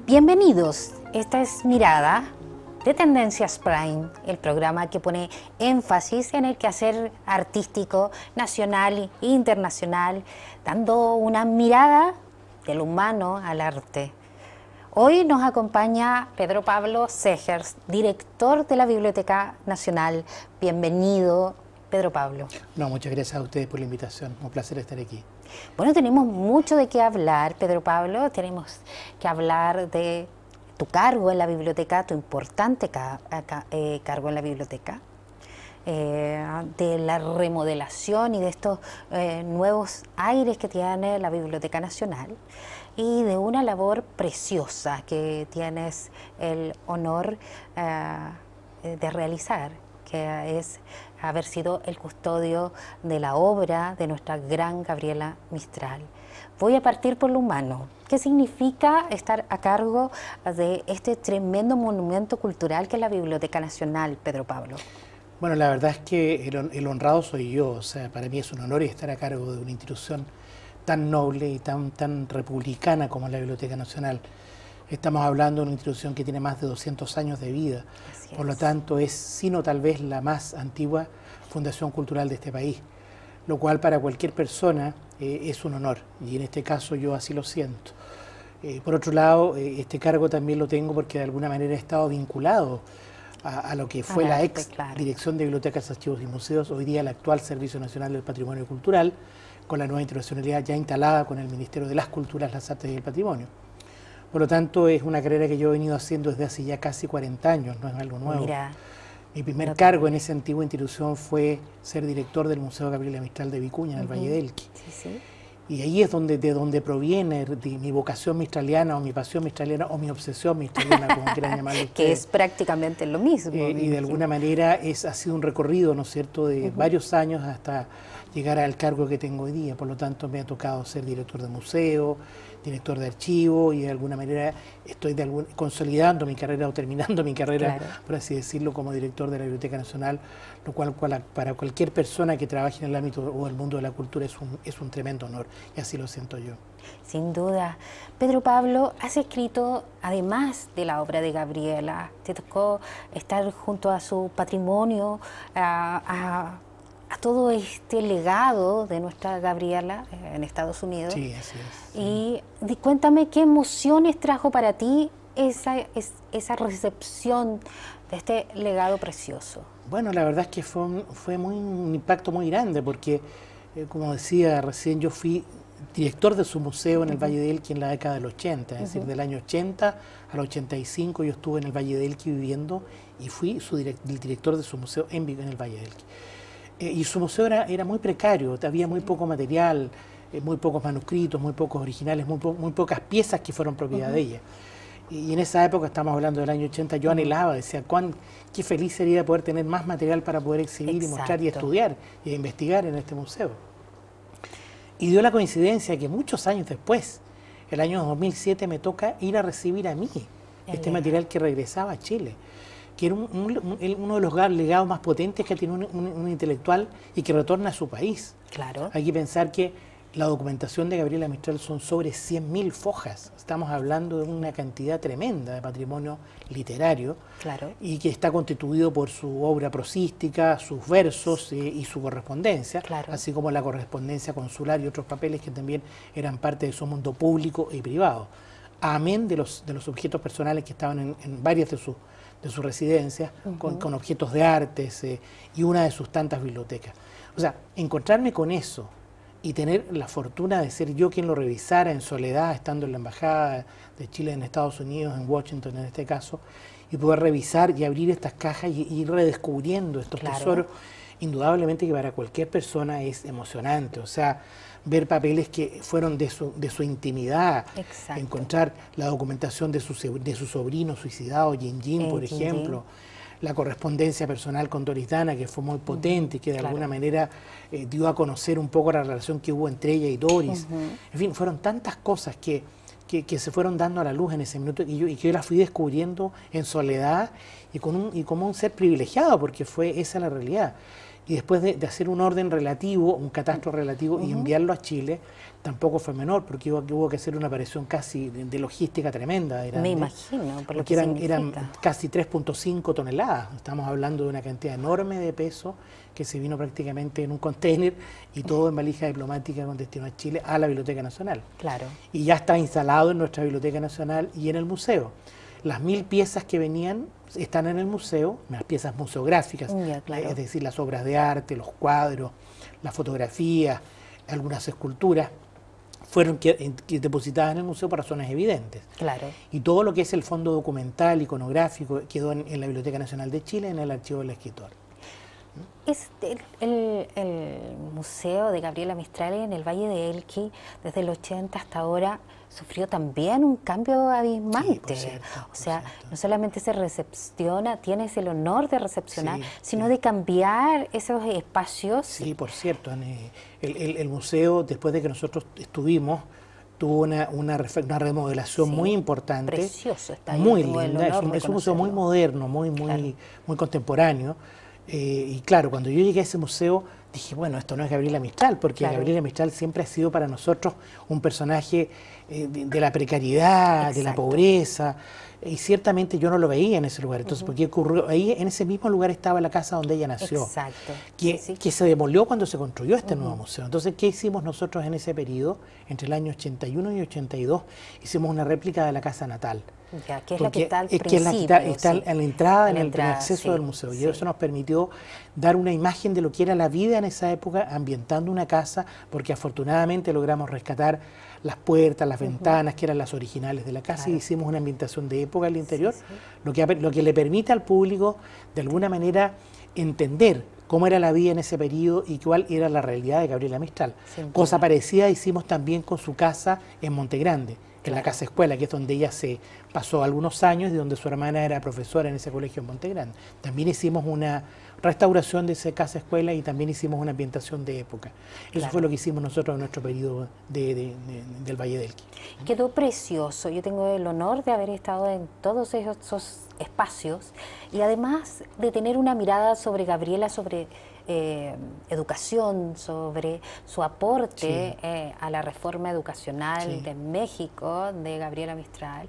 Bienvenidos, esta es Mirada de Tendencias Prime, el programa que pone énfasis en el quehacer artístico nacional e internacional, dando una mirada del humano al arte. Hoy nos acompaña Pedro Pablo Segers, director de la Biblioteca Nacional. Bienvenido, Pedro Pablo. No, muchas gracias a ustedes por la invitación, un placer estar aquí. Bueno, tenemos mucho de qué hablar, Pedro Pablo. Tenemos que hablar de tu cargo en la biblioteca, tu importante cargo en la biblioteca, de la remodelación y de estos nuevos aires que tiene la Biblioteca Nacional y de una labor preciosa que tienes el honor de realizar, que es haber sido el custodio de la obra de nuestra gran Gabriela Mistral. Voy a partir por lo humano. ¿Qué significa estar a cargo de este tremendo monumento cultural que es la Biblioteca Nacional, Pedro Pablo? Bueno, la verdad es que el honrado soy yo. O sea, para mí es un honor estar a cargo de una institución tan noble y tan republicana como la Biblioteca Nacional. Estamos hablando de una institución que tiene más de 200 años de vida. Por lo tanto, es, sino tal vez, la más antigua fundación cultural de este país, lo cual para cualquier persona es un honor, y en este caso yo así lo siento. Por otro lado, este cargo también lo tengo porque de alguna manera he estado vinculado a lo que fue la ex Dirección de Bibliotecas, Archivos y Museos, hoy día el actual Servicio Nacional del Patrimonio Cultural, con la nueva internacionalidad ya instalada con el Ministerio de las Culturas, las Artes y el Patrimonio. Por lo tanto, es una carrera que yo he venido haciendo desde hace ya casi 40 años, no es algo nuevo. Mira, mi primer cargo en esa antigua institución fue ser director del Museo Gabriela Mistral de Vicuña, en el Valle del Elqui. Sí. Y ahí es de donde proviene mi vocación mistraliana, o mi pasión mistraliana, o mi obsesión mistraliana, como quieran llamarlo ustedes. Que es prácticamente lo mismo. Y de alguna manera ha sido un recorrido, ¿no es cierto?, de varios años hasta llegar al cargo que tengo hoy día. Por lo tanto, me ha tocado ser director de museo, director de archivo, y de alguna manera estoy consolidando mi carrera o terminando mi carrera, por así decirlo, como director de la Biblioteca Nacional, lo cual para cualquier persona que trabaje en el ámbito o el mundo de la cultura es un tremendo honor, y así lo siento yo. Sin duda. Pedro Pablo, has escrito, además de la obra de Gabriela, te tocó estar junto a su patrimonio, a todo este legado de nuestra Gabriela en Estados Unidos. Sí, así es. Y cuéntame qué emociones trajo para ti esa recepción de este legado precioso. Bueno, la verdad es que fue un impacto muy grande porque, como decía recién, yo fui director de su museo en el Valle del Elqui en la década del 80, es decir, del año 80 al 85 yo estuve en el Valle del Elqui viviendo y fui el director de su museo en el Valle del Elqui. Y su museo era muy precario, había muy poco material, muy pocos manuscritos, muy pocos originales, muy pocas piezas que fueron propiedad de ella. Y en esa época, estamos hablando del año 80, yo anhelaba, decía, qué feliz sería poder tener más material para poder exhibir y mostrar y estudiar y investigar en este museo. Y dio la coincidencia que muchos años después, el año 2007, me toca ir a recibir a mí este material que regresaba a Chile, que era uno de los legados más potentes que tiene un intelectual y que retorna a su país. Claro. Hay que pensar que la documentación de Gabriela Mistral son sobre 100.000 fojas. Estamos hablando de una cantidad tremenda de patrimonio literario, y que está constituido por su obra prosística, sus versos y su correspondencia, así como la correspondencia consular y otros papeles que también eran parte de su mundo público y privado. Amén de los objetos personales que estaban en varias de sus residencias, con objetos de artes y una de sus tantas bibliotecas. O sea, encontrarme con eso y tener la fortuna de ser yo quien lo revisara en soledad, estando en la Embajada de Chile en Estados Unidos, en Washington en este caso, y poder revisar y abrir estas cajas y ir redescubriendo estos tesoros, indudablemente que para cualquier persona es emocionante. O sea, ver papeles que fueron de su intimidad, encontrar la documentación de su sobrino suicidado, Yin, por ejemplo, la correspondencia personal con Doris Dana, que fue muy potente y que de alguna manera dio a conocer un poco la relación que hubo entre ella y Doris. En fin, fueron tantas cosas que se fueron dando a la luz en ese minuto y que yo las fui descubriendo en soledad y como un ser privilegiado, porque esa es la realidad. y después de hacer un orden relativo, un catastro relativo y enviarlo a Chile, tampoco fue menor, porque hubo que hacer una operación casi de logística tremenda. Me imagino, por lo que que eran casi 3.5 toneladas. Estamos hablando de una cantidad enorme de peso que se vino prácticamente en un container y todo en valija diplomática con destino a Chile, a la Biblioteca Nacional. Claro. Y ya está instalado en nuestra Biblioteca Nacional y en el museo. Las 1000 piezas que venían están en el museo, las piezas museográficas, claro. es decir, las obras de arte, los cuadros, las fotografías, algunas esculturas, fueron depositadas en el museo por razones evidentes. Claro. Y todo lo que es el fondo documental, iconográfico, quedó en la Biblioteca Nacional de Chile, en el archivo del escritor. El museo de Gabriela Mistral en el Valle de Elqui, desde el 80 hasta ahora, sufrió también un cambio abismante. Sí, cierto, o sea, no solamente se recepciona, tienes el honor de recepcionar, sino de cambiar esos espacios. Sí, por cierto, el museo, después de que nosotros estuvimos, tuvo una remodelación muy importante. Precioso está ahí. Muy linda, es un museo muy moderno, muy contemporáneo. Y claro, cuando yo llegué a ese museo, dije, bueno, esto no es Gabriela Mistral, porque Gabriela Mistral siempre ha sido para nosotros un personaje de la precariedad, de la pobreza, y ciertamente yo no lo veía en ese lugar. Entonces, ¿por qué ocurrió? Ahí, en ese mismo lugar estaba la casa donde ella nació. Exacto. Que se demolió cuando se construyó este nuevo museo. Entonces, ¿qué hicimos nosotros en ese periodo? Entre el año 81 y 82, hicimos una réplica de la casa natal. Ya, que es la que está al principio. Que es la que está en la entrada, en el acceso del museo. Y eso nos permitió dar una imagen de lo que era la vida en esa época, ambientando una casa, porque afortunadamente logramos rescatar las puertas, las ventanas, que eran las originales de la casa, y hicimos una ambientación de época al interior, lo que le permite al público, de alguna manera, entender cómo era la vida en ese periodo y cuál era la realidad de Gabriela Mistral. Cosa parecida hicimos también con su casa en Monte Grande, en la casa escuela, que es donde ella se pasó algunos años y donde su hermana era profesora en ese colegio en Monte Grande. También hicimos una restauración de esa casa escuela y también hicimos una ambientación de época. Eso fue lo que hicimos nosotros en nuestro periodo del Valle del Elqui. Quedó precioso. Yo tengo el honor de haber estado en todos esos espacios y además de tener una mirada sobre Gabriela, sobre educación, sobre su aporte a la reforma educacional de México, de Gabriela Mistral,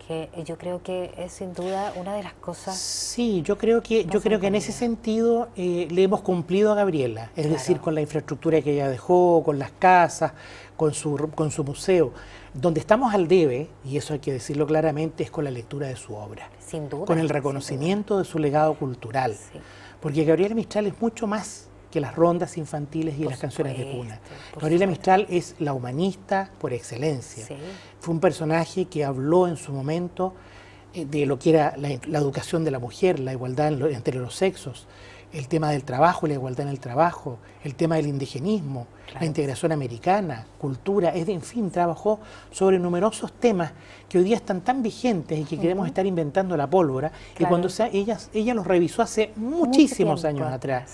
que yo creo que es sin duda una de las cosas. Sí, yo creo que en ese sentido le hemos cumplido a Gabriela, es decir, con la infraestructura que ella dejó, con las casas, con su museo. Donde estamos al debe, y eso hay que decirlo claramente, es con la lectura de su obra. Sin duda. Con el reconocimiento de su legado cultural. Sí. Porque Gabriela Mistral es mucho más que las rondas infantiles y las canciones de cuna. Gabriela Mistral es la humanista por excelencia. Sí. Fue un personaje que habló en su momento de lo que era la educación de la mujer, la igualdad entre los sexos, el tema del trabajo, la igualdad en el trabajo, el tema del indigenismo, la integración americana, cultura, en fin, trabajó sobre numerosos temas que hoy día están tan vigentes y que queremos estar inventando la pólvora, y cuando ella los revisó hace muchísimos años atrás.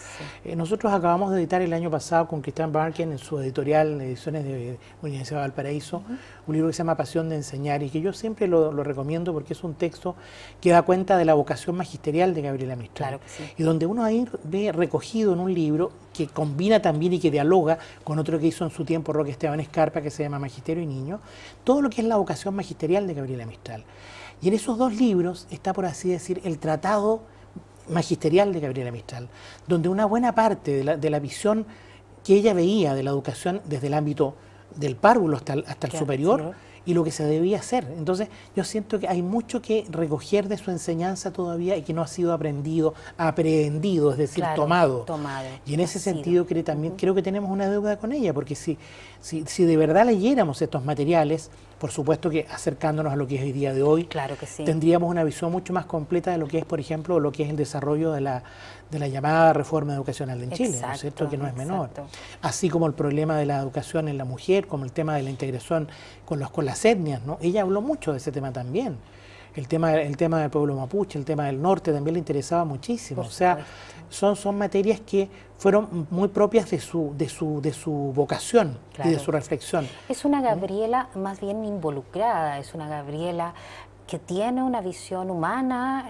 Nosotros acabamos de editar el año pasado con Cristian Barken en su editorial, en Ediciones de Universidad de Valparaíso, un libro que se llama Pasión de Enseñar, y que yo siempre lo recomiendo porque es un texto que da cuenta de la vocación magisterial de Gabriela Mistral, y donde uno ahí ve recogido en un libro que combina también y que dialoga con otro que hizo en su tiempo Roque Esteban Escarpa, que se llama Magisterio y Niño, todo lo que es la vocación magisterial de Gabriela Mistral. Y en esos dos libros está, por así decir, el tratado magisterial de Gabriela Mistral, donde una buena parte de la visión que ella veía de la educación desde el ámbito del párvulo hasta el superior, y lo que se debía hacer. Entonces yo siento que hay mucho que recoger de su enseñanza todavía y que no ha sido aprehendido, es decir, tomado. Y en ese sentido creo que tenemos una deuda con ella, porque si de verdad leyéramos estos materiales, por supuesto que acercándonos a lo que es el día de hoy, tendríamos una visión mucho más completa de lo que es, por ejemplo, lo que es el desarrollo de la llamada reforma educacional en Chile, ¿no es cierto?, que no es menor. Así como el problema de la educación en la mujer, como el tema de la integración con las etnias, ¿no? Ella habló mucho de ese tema también. El tema del pueblo mapuche, el tema del norte también le interesaba muchísimo. O sea, son materias que fueron muy propias de su vocación y de su reflexión. Es una Gabriela más bien involucrada, es una Gabriela que tiene una visión humana,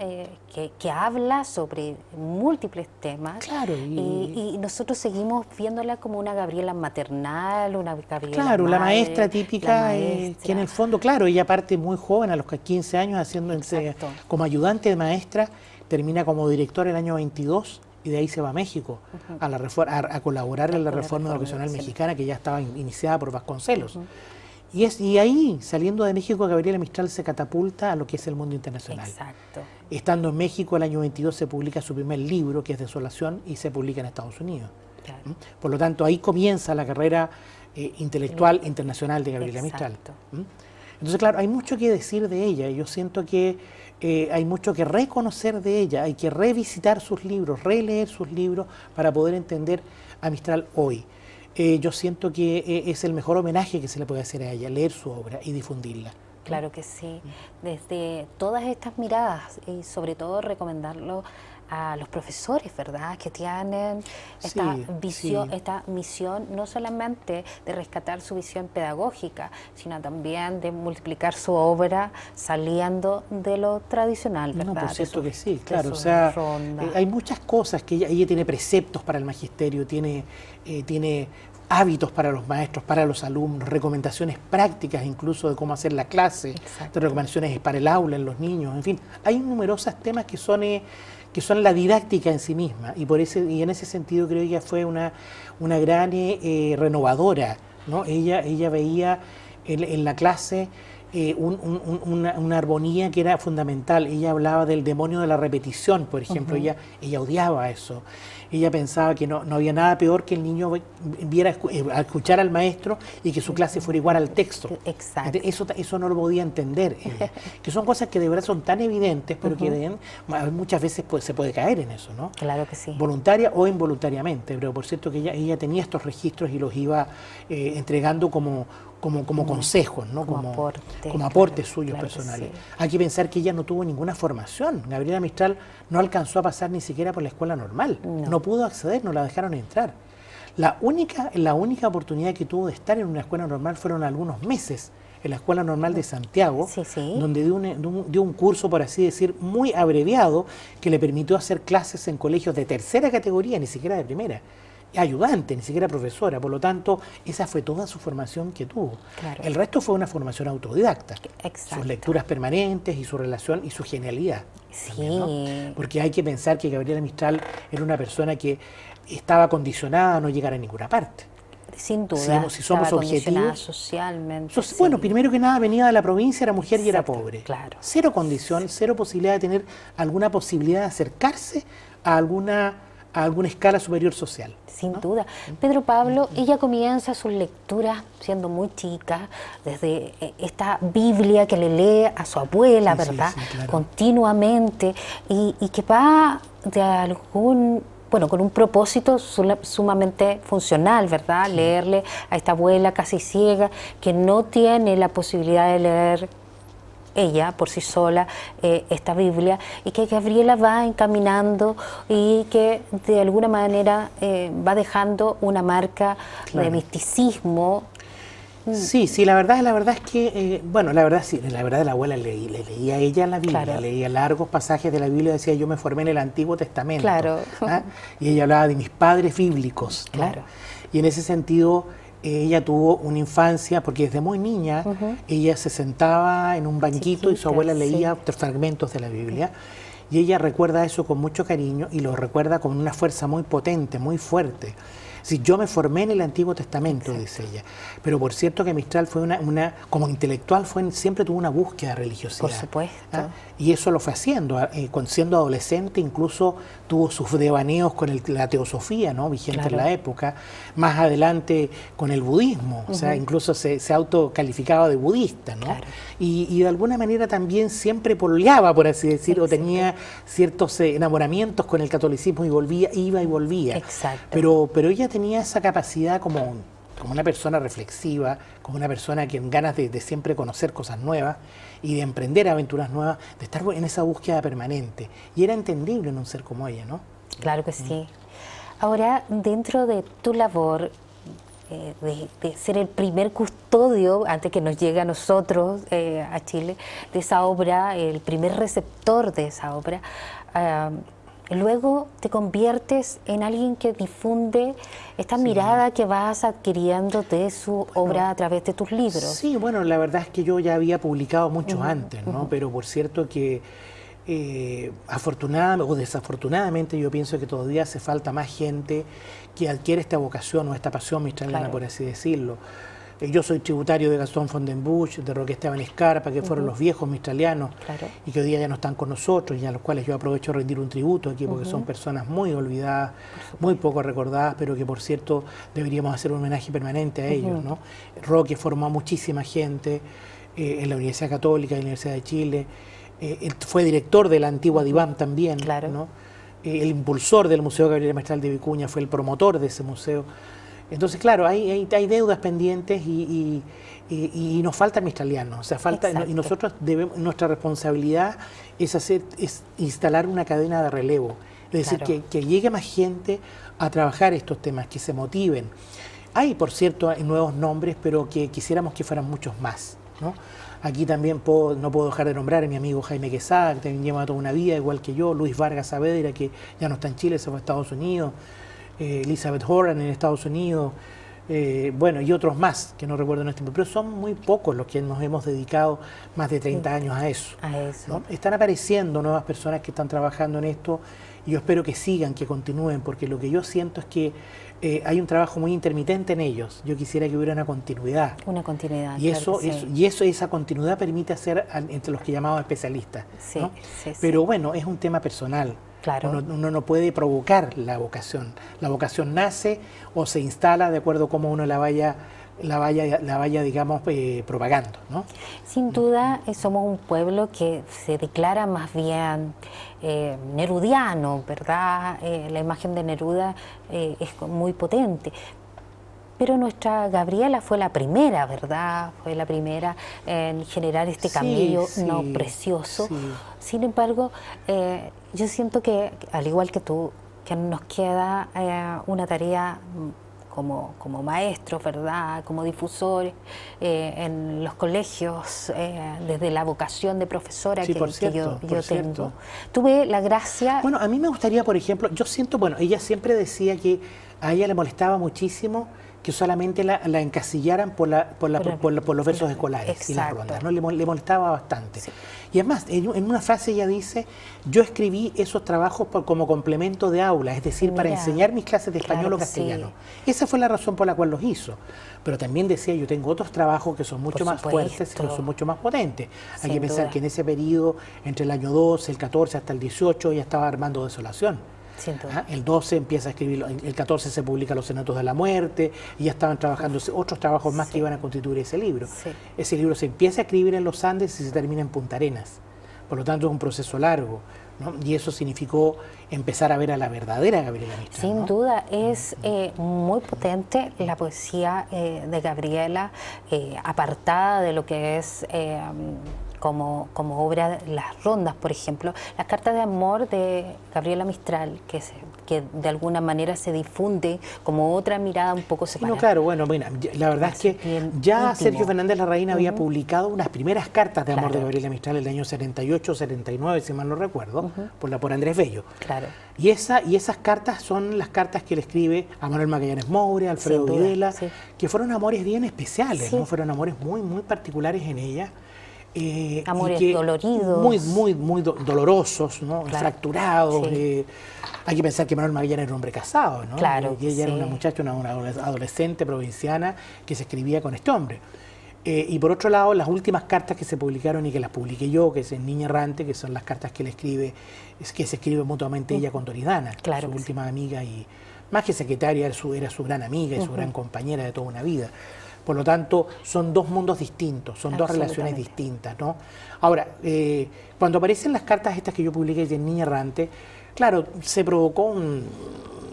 que habla sobre múltiples temas. Claro, y nosotros seguimos viéndola como una Gabriela maternal, una Gabriela claro, madre, la maestra típica, la maestra. Que en el fondo, claro, ella parte muy joven, a los 15 años, haciéndose como ayudante de maestra, termina como directora el año 22 y de ahí se va a México a colaborar en la reforma educacional mexicana que ya estaba iniciada por Vasconcelos. Y ahí, saliendo de México, Gabriela Mistral se catapulta a lo que es el mundo internacional. Exacto. Estando en México, el año 22 se publica su primer libro, que es Desolación, y se publica en Estados Unidos. Claro. Por lo tanto, ahí comienza la carrera intelectual internacional de Gabriela Mistral. Entonces, claro, hay mucho que decir de ella. Yo siento que hay mucho que reconocer de ella. Hay que revisitar sus libros, releer sus libros para poder entender a Mistral hoy. Yo siento que es el mejor homenaje que se le puede hacer a ella, leer su obra y difundirla. Claro que sí. Desde todas estas miradas y sobre todo recomendarlo a los profesores, ¿verdad? Que tienen esta visión, esta misión no solamente de rescatar su visión pedagógica, sino también de multiplicar su obra saliendo de lo tradicional, ¿verdad? No, por cierto que sí, claro. O sea, hay muchas cosas que ella tiene preceptos para el magisterio, tiene hábitos para los maestros, para los alumnos, recomendaciones prácticas incluso de cómo hacer la clase, de recomendaciones para el aula en los niños, en fin, hay numerosos temas que son la didáctica en sí misma y en ese sentido creo que ella fue una gran renovadora, ¿no? Ella veía en la clase una armonía que era fundamental. Ella hablaba del demonio de la repetición, por ejemplo. Ella odiaba eso. Ella pensaba que no había nada peor que el niño viera a escuchar al maestro y que su clase fuera igual al texto. Exacto. Eso no lo podía entender ella. Que son cosas que de verdad son tan evidentes, pero que muchas veces se puede caer en eso, ¿no? Claro que sí. Voluntaria o involuntariamente, pero por cierto que ella tenía estos registros y los iba entregando como consejos, ¿no? Como aportes suyos personales. Sí. Hay que pensar que ella no tuvo ninguna formación. Gabriela Mistral no alcanzó a pasar ni siquiera por la escuela normal. No pudo acceder, no la dejaron entrar. La única oportunidad que tuvo de estar en una escuela normal fueron algunos meses en la Escuela Normal de Santiago, donde dio un curso, por así decir, muy abreviado, que le permitió hacer clases en colegios de tercera categoría, ni siquiera de primera. Ayudante, ni siquiera profesora, por lo tanto, esa fue toda su formación que tuvo. Claro. El resto fue una formación autodidacta. Exacto. Sus lecturas permanentes y su relación y su genialidad. Sí. También, ¿no? Porque hay que pensar que Gabriela Mistral era una persona que estaba condicionada a no llegar a ninguna parte. Sin duda, si somos objetivos, socialmente. Bueno, primero que nada venía de la provincia, era mujer y era pobre. Claro. Cero condición, cero posibilidad de tener alguna posibilidad de acercarse a alguna escala superior social. Sin duda. Pedro Pablo, ella comienza sus lecturas siendo muy chica, desde esta Biblia que le lee a su abuela, ¿verdad? Claro. Continuamente, y que va con un propósito sumamente funcional, ¿verdad? Sí. Leerle a esta abuela casi ciega, que no tiene la posibilidad de leer ella por sí sola esta Biblia, y que Gabriela va encaminando y que de alguna manera va dejando una marca de misticismo. Sí, la verdad es que, la verdad la abuela le leía a ella la Biblia, leía largos pasajes de la Biblia, decía yo me formé en el Antiguo Testamento, y ella hablaba de mis padres bíblicos, ¿no? Y en ese sentido ella tuvo una infancia, porque desde muy niña ella se sentaba en un banquito y su abuela leía fragmentos de la Biblia, y ella recuerda eso con mucho cariño y lo recuerda con una fuerza muy potente, muy fuerte. Sí, yo me formé en el Antiguo Testamento, dice ella. Pero por cierto que Mistral fue como intelectual, siempre tuvo una búsqueda de religiosidad. Por supuesto. Y eso lo fue haciendo. Siendo adolescente incluso tuvo sus devaneos con la teosofía, ¿no? Vigente en la época. Más adelante con el budismo. O sea, incluso se autocalificaba de budista, ¿no? Y de alguna manera también siempre pololeaba, por así decirlo, o tenía ciertos enamoramientos con el catolicismo y iba y volvía. Exacto. Pero ella tenía esa capacidad como una persona reflexiva, como una persona que en ganas de siempre conocer cosas nuevas y de emprender aventuras nuevas, de estar en esa búsqueda permanente. Y era entendible en un ser como ella, ¿no? Claro que sí. Ahora, dentro de tu labor de ser el primer custodio, antes que nos llegue a nosotros, a Chile, de esa obra, el primer receptor de esa obra. Luego te conviertes en alguien que difunde esta mirada que vas adquiriendo de su obra a través de tus libros. Sí, bueno, la verdad es que yo ya había publicado mucho antes, ¿no? Pero por cierto que afortunadamente o desafortunadamente yo pienso que todavía hace falta más gente que adquiere esta vocación o esta pasión mistraliana, por así decirlo. Yo soy tributario de Gastón Fondenbuch, de Roque Esteban Escarpa, que fueron los viejos mistralianos y que hoy día ya no están con nosotros y a los cuales yo aprovecho de rendir un tributo aquí porque son personas muy olvidadas, muy poco recordadas, pero que por cierto deberíamos hacer un homenaje permanente a ellos, ¿no? Roque formó a muchísima gente en la Universidad Católica, en la Universidad de Chile, fue director de la antigua DIVAM también, ¿no? El impulsor del Museo Gabriela Mistral de Vicuña, fue el promotor de ese museo. Entonces, claro, hay deudas pendientes y nos falta mistraliano, o sea, falta, y nosotros debemos, nuestra responsabilidad es instalar una cadena de relevo, es decir, que llegue más gente a trabajar estos temas, que se motiven. Hay, por cierto, nuevos nombres, pero que quisiéramos que fueran muchos más, ¿no? Aquí también no puedo dejar de nombrar a mi amigo Jaime Quesada, que también lleva toda una vida, igual que yo, Luis Vargas Saavedra, que ya no está en Chile, se fue a Estados Unidos, Elizabeth Horan en Estados Unidos, bueno, y otros más que no recuerdo en este momento, pero son muy pocos los que nos hemos dedicado más de 30 años a eso. ¿No? Están apareciendo nuevas personas que están trabajando en esto y yo espero que sigan, que continúen, porque lo que yo siento es que hay un trabajo muy intermitente en ellos. Yo quisiera que hubiera una continuidad. Una continuidad. Y esa continuidad permite hacer entre los que llamamos especialistas, ¿no? Pero bueno, es un tema personal. Uno no puede provocar la vocación. La vocación nace o se instala de acuerdo a cómo uno la vaya digamos, propagando, ¿no? Sin duda, somos un pueblo que se declara más bien nerudiano, ¿verdad? La imagen de Neruda es muy potente. Pero nuestra Gabriela fue la primera, ¿verdad? Fue la primera en generar este cambio precioso. Sin embargo, yo siento que, al igual que tú, que nos queda una tarea como maestros, ¿verdad? Como difusores en los colegios, desde la vocación de profesora que yo tengo. Tuve la gracia... Bueno, a mí me gustaría, por ejemplo, yo siento, bueno, ella siempre decía que a ella le molestaba muchísimo que solamente la encasillaran por los versos escolares y las rondas, ¿no? Le molestaba bastante. Y además, en una frase ella dice, yo escribí esos trabajos como complemento de aula, es decir, para enseñar mis clases de español o castellano. Esa fue la razón por la cual los hizo. Pero también decía, yo tengo otros trabajos que son mucho más fuertes, que son mucho más potentes. Hay que pensar que en ese periodo, entre el año 12, el 14 hasta el 18, ella estaba armando Desolación. El 12 empieza a escribir, el 14 se publica Los Senatos de la Muerte, y ya estaban trabajando otros trabajos más que iban a constituir ese libro. Ese libro se empieza a escribir en los Andes y se termina en Punta Arenas. Por lo tanto es un proceso largo, ¿no? Y eso significó empezar a ver a la verdadera Gabriela Mistral. Sin duda, es muy potente la poesía de Gabriela, apartada de lo que es... como obra, las rondas, por ejemplo, las cartas de amor de Gabriela Mistral, que de alguna manera se difunde como otra mirada un poco separada. No, claro, bueno, mira, la verdad es que ya Sergio Fernández Larraín había publicado unas primeras cartas de amor de Gabriela Mistral en el año 78, 79, si mal no recuerdo, por Andrés Bello. Y esas cartas son las cartas que le escribe a Manuel Magallanes Moure, a Alfredo Videla, que fueron amores bien especiales, ¿no? Fueron amores muy, muy particulares en ella. Amores doloridos. Muy dolorosos, ¿no? Fracturados. Hay que pensar que Manuel Magallanes era un hombre casado, ¿no? Y ella era una muchacha, una adolescente provinciana que se escribía con este hombre. Y por otro lado, las últimas cartas que se publicaron y que las publiqué yo, que es en Niña Errante, que son las cartas que le escribe, que se escribe mutuamente ella con Toridana, su última amiga, y más que secretaria, era su gran amiga y su gran compañera de toda una vida. Por lo tanto, son dos mundos distintos, son dos relaciones distintas, ¿no? Ahora, cuando aparecen las cartas estas que yo publiqué en Niña Errante, claro, se provocó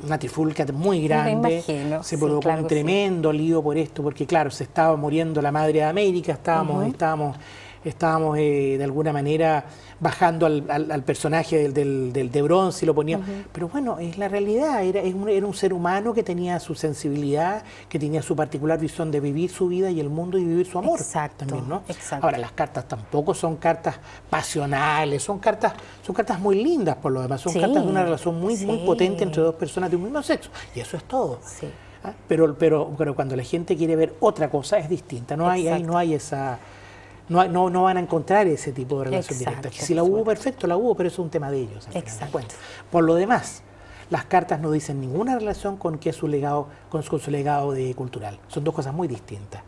una trifulca muy grande, se provocó un tremendo lío por esto, porque claro, se estaba muriendo la madre de América, estábamos estábamos de alguna manera bajando al personaje de Bronce y lo poníamos. Pero bueno, es la realidad, era un ser humano que tenía su sensibilidad, que tenía su particular visión de vivir su vida y el mundo y vivir su amor. Exacto, también, ¿no? Exacto. Ahora, las cartas tampoco son cartas pasionales, son cartas muy lindas por lo demás, son cartas de una relación muy potente entre dos personas de un mismo sexo, y eso es todo. Sí. ¿Ah? Pero cuando la gente quiere ver otra cosa es distinta, no hay esa... No van a encontrar ese tipo de relación directa. Que si la hubo, perfecto, la hubo, pero eso es un tema de ellos. Exacto. Por lo demás, las cartas no dicen ninguna relación con qué es su legado, con su legado cultural. Son dos cosas muy distintas.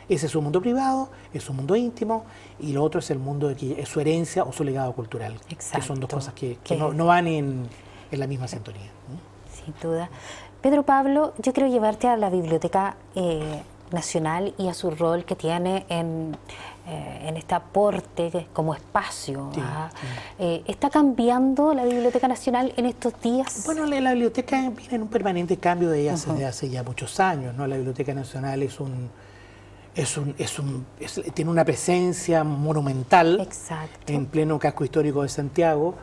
Ese es su mundo privado, es su mundo íntimo, y lo otro es el mundo es su herencia o su legado cultural. Exacto. Que son dos cosas que no van en la misma sintonía. Sin duda. Pedro Pablo, yo quiero llevarte a la Biblioteca Nacional y a su rol que tiene en este aporte como espacio. Sí, sí. ¿Está cambiando la Biblioteca Nacional en estos días? Bueno, la biblioteca viene en un permanente cambio de ella desde hace ya muchos años, ¿no? La Biblioteca Nacional tiene una presencia monumental. Exacto. En pleno casco histórico de Santiago.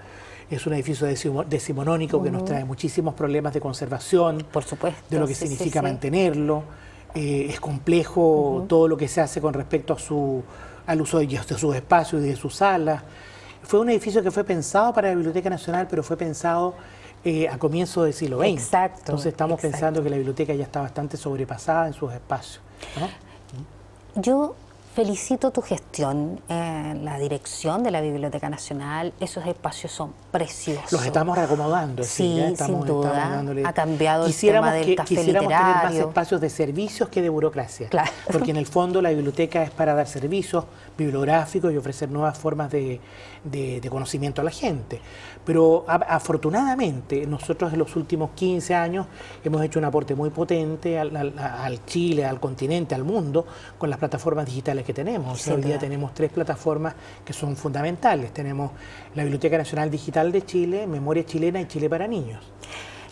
Es un edificio decimonónico que nos trae muchísimos problemas de conservación, por supuesto, de lo que significa mantenerlo. Es complejo todo lo que se hace con respecto al uso de sus espacios y de sus salas. Fue un edificio que fue pensado para la Biblioteca Nacional, pero fue pensado a comienzos del siglo XX. Exacto. Entonces estamos pensando que la biblioteca ya está bastante sobrepasada en sus espacios, ¿no? Yo felicito tu gestión en la dirección de la Biblioteca Nacional. Esos espacios son preciosos. Los estamos reacomodando. Sí, sin duda. Ha cambiado el tema del café literario. Quisiéramos tener más espacios de servicios que de burocracia. Claro. Porque en el fondo la biblioteca es para dar servicios bibliográficos y ofrecer nuevas formas de conocimiento a la gente. Pero afortunadamente nosotros en los últimos 15 años hemos hecho un aporte muy potente al Chile, al continente, al mundo, con las plataformas digitales que tenemos. O sea, hoy día tenemos 3 plataformas que son fundamentales. Tenemos la Biblioteca Nacional Digital de Chile, Memoria Chilena y Chile para Niños.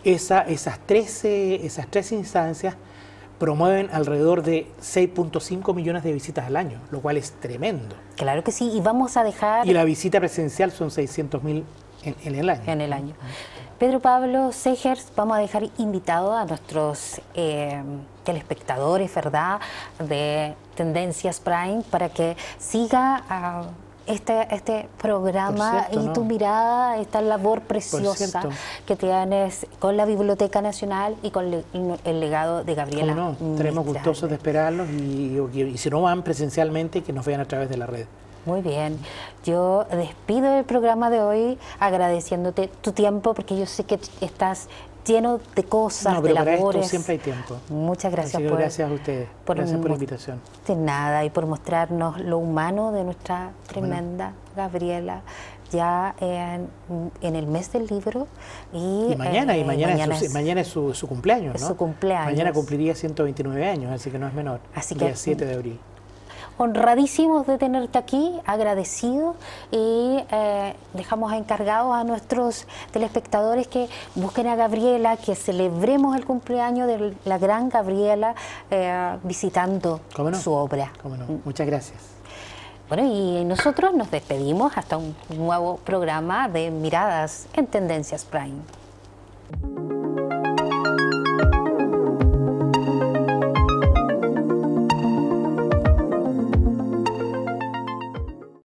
Esas tres instancias promueven alrededor de 6.5 millones de visitas al año, lo cual es tremendo. Claro que sí, y vamos a dejar... Y la visita presencial son 600.000 en el año. En el año. Pedro Pablo Segers, vamos a dejar invitado a nuestros telespectadores, ¿verdad?, de Tendencias Prime, para que siga este programa y tu mirada, esta labor preciosa que tienes con la Biblioteca Nacional y con el legado de Gabriela. ¿Cómo no? Estaremos gustosos de esperarlos y si no van presencialmente, que nos vean a través de la red. Muy bien. Yo despido el programa de hoy agradeciéndote tu tiempo, porque yo sé que estás lleno de cosas, de labores. Para esto siempre hay tiempo. Muchas gracias. Gracias a ustedes. Gracias por la invitación. De nada, y por mostrarnos lo humano de nuestra tremenda Gabriela, ya en el mes del libro. Y mañana es su cumpleaños, ¿no? Su cumpleaños. Mañana cumpliría 129 años, así que no es menor. Así día que 7 de abril. Honradísimos de tenerte aquí, agradecidos, y dejamos encargados a nuestros telespectadores que busquen a Gabriela, que celebremos el cumpleaños de la gran Gabriela visitando su obra. ¿Cómo no? Muchas gracias. Bueno, y nosotros nos despedimos hasta un nuevo programa de Miradas en Tendencias Prime.